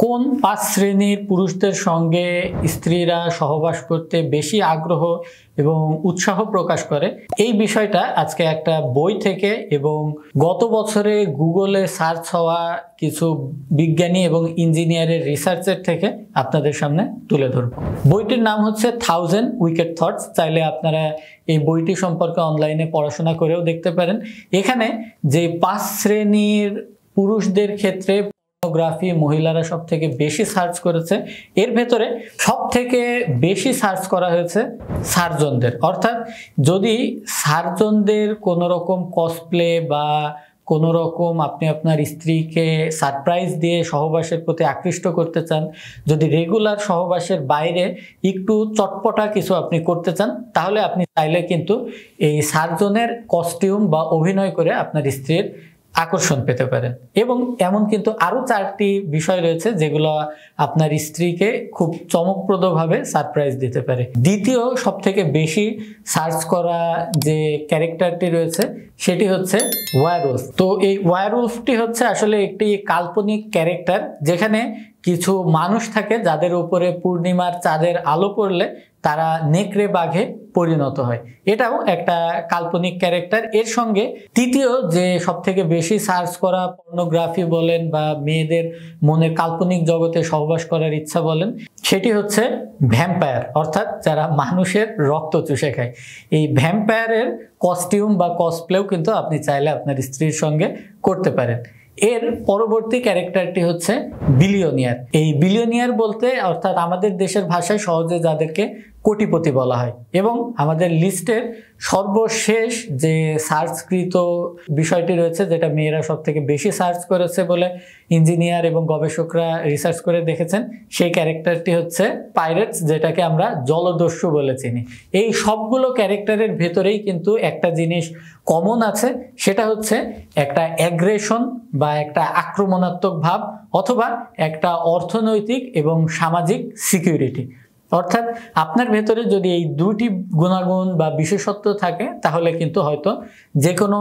কোন 5 শ্রেণীর পুরুষদের সঙ্গে স্ত্রীরা সহবাস করতে বেশি আগ্রহ এবং উৎসাহ প্রকাশ করে, এই বিষয়টা আজকে একটা বই থেকে এবং গত বছরে গুগলে সার্চ হওয়া কিছু বিজ্ঞানী এবং ইঞ্জিনিয়ারের রিসার্চের থেকে আপনাদের সামনে তুলে ধরব। বইটির নাম হচ্ছে 1000 উইকেড থটস। চাইলে আপনারা এই বইটি সম্পর্কে অনলাইনে পড়াশোনা করেও দেখতে পারেন। এখানে যে 5 শ্রেণীর পুরুষদের ক্ষেত্রে পর্নোগ্রাফি মহিলারা সব থেকে বেশি সার্চ করেছে, এর ভেতরে সব থেকে বেশি সার্চ করা হয়েছে সার্জনদের। অর্থাৎ যদি সার্জনদের কোনো রকম কসপ্লে বা কোনো রকম আপনি আপনার স্ত্রীকে সারপ্রাইজ দিয়ে সহবাসের প্রতি আকৃষ্ট করতে চান, যদি রেগুলার সহবাসের বাইরে একটু চটপটা কিছু আপনি করতে চান, তাহলে আপনি চাইলে কিন্তু এই সার্জনের কস্টিউম বা অভিনয় করে আপনার স্ত্রীর আকর্ষণ পেতে পারেন। এবং এমন কিন্তু আরো 4টি বিষয় রয়েছে যেগুলো আপনার স্ত্রীকে খুব চমকপ্রদভাবে সারপ্রাইজ দিতে পারে। দ্বিতীয় সব থেকে বেশি সার্চ করা যে ক্যারেক্টারটি রয়েছে সেটি হচ্ছে ওয়্যারউলফ। তো এই ওয়্যারউলফটি হচ্ছে আসলে একটি কাল্পনিক ক্যারেক্টার, যেখানে কিছু মানুষ থাকে যাদের উপরে পূর্ণিমার চাঁদের আলো পড়লে তারা নেকড়ে বাঘে পরিণত হয়। এটাও একটা কাল্পনিক ক্যারেক্টার। এর সঙ্গে তৃতীয় যে সব থেকে বেশি সার্চ করা পর্নোগ্রাফি বলেন বা মেয়েদের মনের কাল্পনিক জগতে সহবাস করার ইচ্ছা বলেন, সেটি হচ্ছে ভ্যাম্পায়ার, অর্থাৎ যারা মানুষের রক্ত চুষে খায়। এই ভ্যাম্পায়ারের কস্টিউম বা কসপ্লেও কিন্তু আপনি চাইলে আপনার স্ত্রীর সঙ্গে করতে পারেন। এর পরবর্তী ক্যারেক্টারটি হচ্ছে বিলিয়নিয়ার। এই বিলিয়নিয়ার বলতে অর্থাৎ আমাদের দেশের ভাষায় সহজে যাদেরকে কোটিপতি বলা হয়। এবং আমাদের লিস্টের সর্বশেষ যে সার্চকৃত বিষয়টি রয়েছে, যেটা মেয়েরা সব থেকে বেশি সার্চ করেছে বলে ইঞ্জিনিয়ার এবং গবেষকরা রিসার্চ করে দেখেছেন, সেই ক্যারেক্টারটি হচ্ছে পাইরেটস, যেটাকে আমরা জলদস্যু বলে চিনি। এই সবগুলো ক্যারেক্টারের ভেতরেই কিন্তু একটা জিনিস কমন আছে, সেটা হচ্ছে একটা অ্যাগ্রেশন বা একটা আক্রমণাত্মক ভাব, অথবা একটা অর্থনৈতিক এবং সামাজিক সিকিউরিটি। অর্থাৎ আপনার ভেতরে যদি এই দুটি গুণাগুণ বা বিশেষত্ব থাকে, তাহলে কিন্তু হয়তো যে কোনো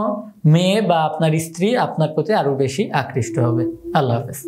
মেয়ে বা আপনার স্ত্রী আপনার প্রতি আরো বেশি আকৃষ্ট হবে। আল্লাহ হাফেজ।